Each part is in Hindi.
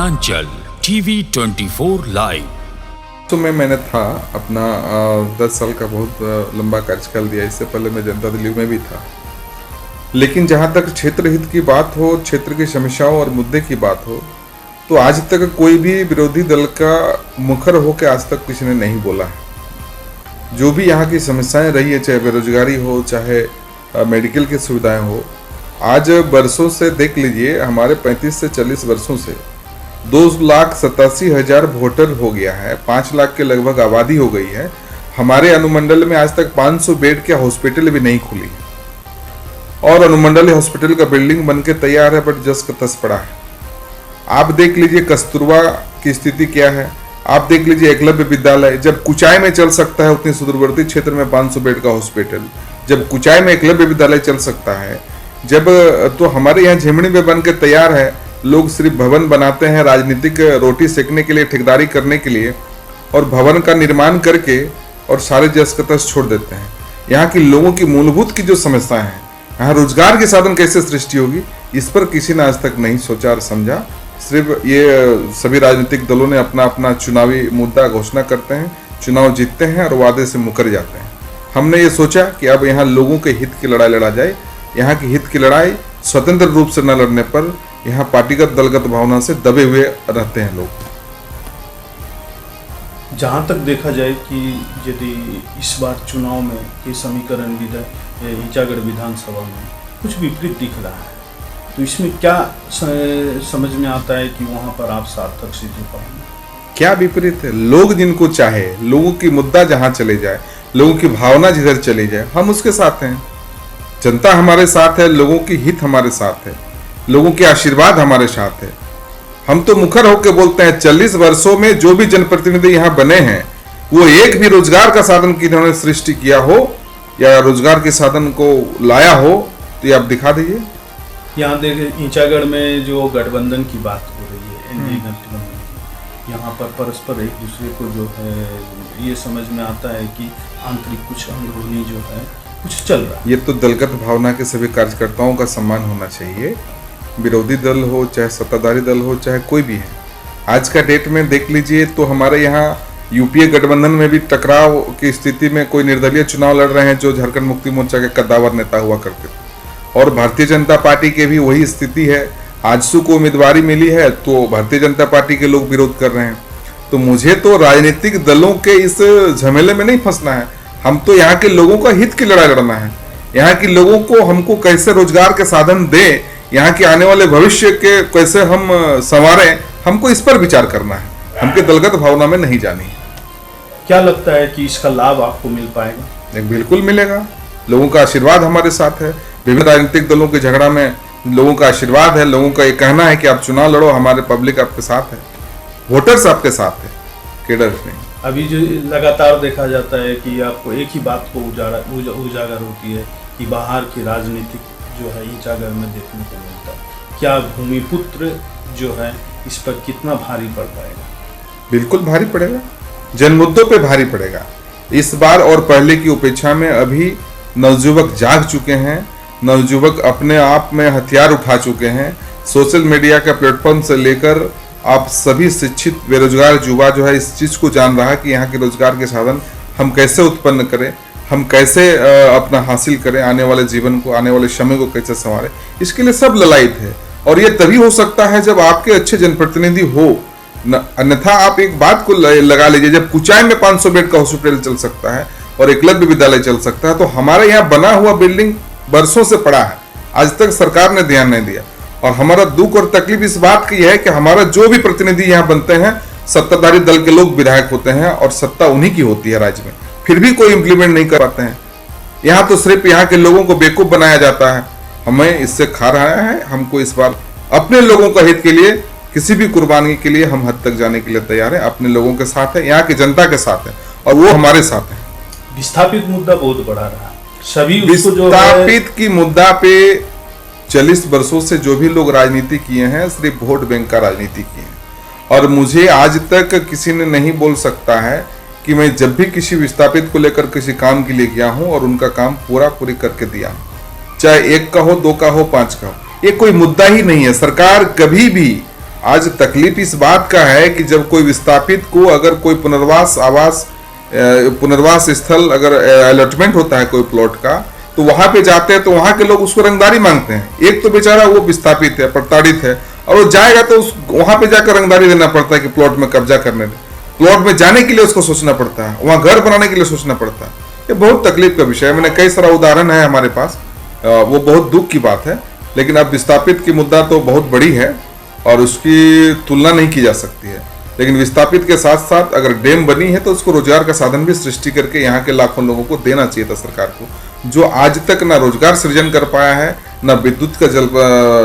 वनांचल टीवी 24 लाइव। तो मैंने था अपना 10 साल का बहुत लंबा कार्यकाल दिया। इससे पहले मैं जनता दल में भी था। लेकिन जहाँ तक क्षेत्र हित की बात हो, क्षेत्र की समस्याओं और मुद्दे की बात हो, तो आज तक कोई भी विरोधी दल का मुखर होकर आज तक किसी ने नहीं बोला है। जो भी यहाँ की समस्याएं रही है, चाहे बेरोजगारी हो, चाहे मेडिकल की सुविधाएं हो, आज वर्षों से देख लीजिए, हमारे 35 से 40 वर्षों से 2,87,000 वोटर हो गया है, 5 लाख के लगभग आबादी हो गई है। हमारे अनुमंडल में आज तक 500 बेड के हॉस्पिटल भी नहीं खुली और अनुमंडलीय हॉस्पिटल का बिल्डिंग बनके तैयार है, बट जस का तस पड़ा है। आप देख लीजिए कस्तूरबा की स्थिति क्या है, आप देख लीजिए एकलव्य विद्यालय, जब कुचाई में चल सकता है उतनी सुदूरवर्ती क्षेत्र में 500 बेड का हॉस्पिटल, जब कुचाई में एकलव्य विद्यालय चल सकता है, जब तो हमारे यहाँ झिमड़ी में बन के तैयार है। लोग सिर्फ भवन बनाते हैं राजनीतिक रोटी सेकने के लिए, ठेकेदारी करने के लिए, और भवन का निर्माण करके और सारे जस का तस छोड़ देते हैं। यहाँ के लोगों की मूलभूत की जो समस्या है, यहाँ रोजगार के साधन कैसे सृष्टि होगी, इस पर किसी ने आज तक नहीं सोचा और समझा। सिर्फ ये सभी राजनीतिक दलों ने अपना अपना चुनावी मुद्दा घोषणा करते हैं, चुनाव जीतते हैं और वादे से मुकर जाते हैं। हमने ये सोचा कि अब यहाँ लोगों के हित की लड़ाई लड़ा जाए। यहाँ की हित की लड़ाई स्वतंत्र रूप से न लड़ने पर यहाँ पार्टीगत दलगत भावना से दबे हुए रहते हैं लोग। जहाँ तक देखा जाए कि यदि इस बार चुनाव में ये समीकरण ईचागढ़ विधानसभा में कुछ विपरीत दिख रहा है, तो इसमें क्या समझ में आता है कि वहाँ पर आप सार्थक सिद्ध हो पाएंगे? क्या विपरीत है? लोग जिनको चाहे, लोगों की मुद्दा जहाँ चले जाए, लोगों की भावना जिधर चली जाए, हम उसके साथ हैं। जनता हमारे साथ है, लोगों की हित हमारे साथ है, लोगों के आशीर्वाद हमारे साथ है। हम तो मुखर होकर बोलते हैं, 40 वर्षों में जो भी जनप्रतिनिधि यहाँ बने हैं, वो एक भी रोजगार का साधन किन्होंने सृष्टि किया हो या रोजगार के साधन को लाया हो, तो ये आप दिखा दीजिए। यहाँ देखिए ईचागढ़ में जो गठबंधन की बात हो रही है, एनडीए गठबंधन की, यहाँ पर परस्पर एक दूसरे को जो है ये समझ में आता है कि आंतरिक कुछ अंदरूनी जो है कुछ चल रहा है। ये तो दलगत भावना के सभी कार्यकर्ताओं का सम्मान होना चाहिए। विरोधी दल हो, चाहे सत्ताधारी दल हो, चाहे कोई भी है। आज का डेट में देख लीजिए तो हमारे यहाँ यूपीए गठबंधन में भी टकराव की स्थिति में कोई निर्दलीय चुनाव लड़ रहे हैं जो झारखंड मुक्ति मोर्चा के कद्दावर नेता हुआ करते थे, और भारतीय जनता पार्टी के भी वही स्थिति है। आजसू को उम्मीदवारी मिली है तो भारतीय जनता पार्टी के लोग विरोध कर रहे हैं। तो मुझे तो राजनीतिक दलों के इस झमेले में नहीं फंसना है। हम तो यहाँ के लोगों का हित की लड़ाई लड़ना है। यहाँ के लोगों को हमको कैसे रोजगार के साधन दें, यहाँ के आने वाले भविष्य के कैसे हम संवारें, हमको इस पर विचार करना है। हमके दलगत भावना में नहीं जानी है। क्या लगता है कि इसका लाभ आपको मिल पाएगा? बिल्कुल मिलेगा। लोगों का आशीर्वाद हमारे साथ है। विभिन्न राजनीतिक दलों के झगड़ा में लोगों का आशीर्वाद है। लोगों का ये कहना है कि आप चुनाव लड़ो, हमारे पब्लिक आपके साथ है, वोटर्स आपके साथ है, केडर नहीं। अभी जो लगातार देखा जाता है कि आपको एक ही बात को उजागर होती है कि बाहर की राजनीतिक जो है ईचागढ़ में देखने को मिलता है। क्या भूमिपुत्र जो है इस पर कितना भारी पड़ पाएगा? बिल्कुल भारी पड़ेगा, जन मुद्दों पे भारी पड़ेगा। इस बार और पहले की अपेक्षा में अभी नवयुवक जाग चुके हैं। नवयुवक अपने आप में हथियार उठा चुके हैं। सोशल मीडिया का प्लेटफॉर्म से लेकर आप सभी शिक्षित बेरोजगार युवा जो है इस चीज़ को जान रहा है कि यहाँ के रोजगार के साधन हम कैसे उत्पन्न करें, हम कैसे अपना हासिल करें, आने वाले जीवन को, आने वाले समय को कैसे संवारें, इसके लिए सब ललायित है। और ये तभी हो सकता है जब आपके अच्छे जनप्रतिनिधि हो। अन्यथा आप एक बात को लगा लीजिए, जब कुचाई में 500 बेड का हॉस्पिटल चल सकता है और एकलव्य विद्यालय चल सकता है, तो हमारे यहाँ बना हुआ बिल्डिंग वर्षों से पड़ा है, आज तक सरकार ने ध्यान नहीं दिया। और हमारा दुख और तकलीफ इस बात की है कि हमारा जो भी प्रतिनिधि यहाँ बनते हैं, सत्ताधारी दल के लोग विधायक होते हैं और सत्ता उन्हीं की होती है राज्य में, फिर भी कोई इंप्लीमेंट नहीं कर पाते हैं। यहाँ तो सिर्फ यहाँ के लोगों को बेवकूफ बनाया जाता है। हमें इससे खा रहा है। हमको इस बार अपने लोगों का हित के लिए, किसी भी कुर्बानी के लिए हम हद तक जाने के लिए तैयार है। अपने लोगों के साथ है, यहाँ की जनता के साथ है, और वो हमारे साथ है। विस्थापित मुद्दा बहुत बड़ा रहा। सभी विस्थापित की मुद्दा पे 40 वर्षों से जो भी लोग राजनीति किए हैं, सिर्फ वोट बैंक का राजनीति किए हैं। और मुझे आज तक किसी ने नहीं बोल सकता है कि मैं जब भी किसी विस्थापित को लेकर किसी काम के लिए गया हूं और उनका काम पूरी करके दिया हूं, चाहे 1 का हो, 2 का हो, 5 का हो, ये कोई मुद्दा ही नहीं है। सरकार कभी भी आज तकलीफ इस बात का है कि जब कोई विस्थापित को अगर कोई पुनर्वास स्थल अगर अलॉटमेंट होता है कोई प्लॉट का, तो वहां पे जाते हैं तो वहां के लोग उसको रंगदारी मांगते हैं। एक तो बेचारा वो विस्थापित है, प्रताड़ित है, और वो जाएगा तो वहां पे जाकर रंगदारी देना पड़ता है कि प्लॉट में कब्जा करने दे। प्लॉट में जाने के लिए उसको सोचना पड़ता है, वहां घर बनाने के लिए सोचना पड़ता है। ये बहुत तकलीफ का विषय है। मैंने कई सारा उदाहरण है हमारे पास, वो बहुत दुख की बात है। लेकिन अब विस्थापित की मुद्दा तो बहुत बड़ी है और उसकी तुलना नहीं की जा सकती है। लेकिन विस्थापित के साथ साथ अगर डैम बनी है तो उसको रोजगार का साधन भी सृष्टि करके यहाँ के लाखों लोगों को देना चाहिए था सरकार को, जो आज तक ना रोजगार सृजन कर पाया है, ना विद्युत का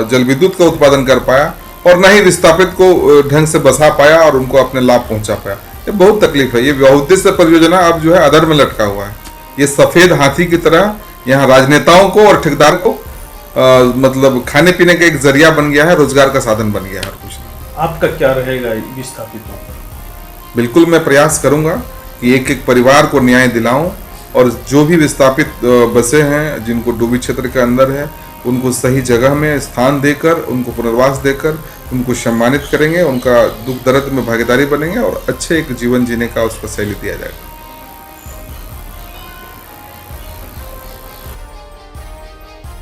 जल विद्युत का उत्पादन कर पाया, और न ही विस्थापित को ढंग से बसा पाया और उनको अपने लाभ पहुंचा पाया। ये बहुत तकलीफ है। ये बहुउद्देश्य परियोजना अब जो है अधर में लटका हुआ है। ये सफेद हाथी की तरह यहाँ राजनेताओं को और ठेकेदार को मतलब खाने पीने का एक जरिया बन गया है, रोजगार का साधन बन गया है। और कुछ आपका क्या रहेगा विस्थापितों पर? बिल्कुल मैं प्रयास करूंगा कि एक एक परिवार को न्याय दिलाऊं, और जो भी विस्थापित बसे हैं जिनको डूबी क्षेत्र के अंदर है, उनको सही जगह में स्थान देकर, उनको पुनर्वास देकर उनको सम्मानित करेंगे, उनका दुख दर्द में भागीदारी बनेंगे और अच्छे एक जीवन जीने का उसको शैली दिया जाएगा।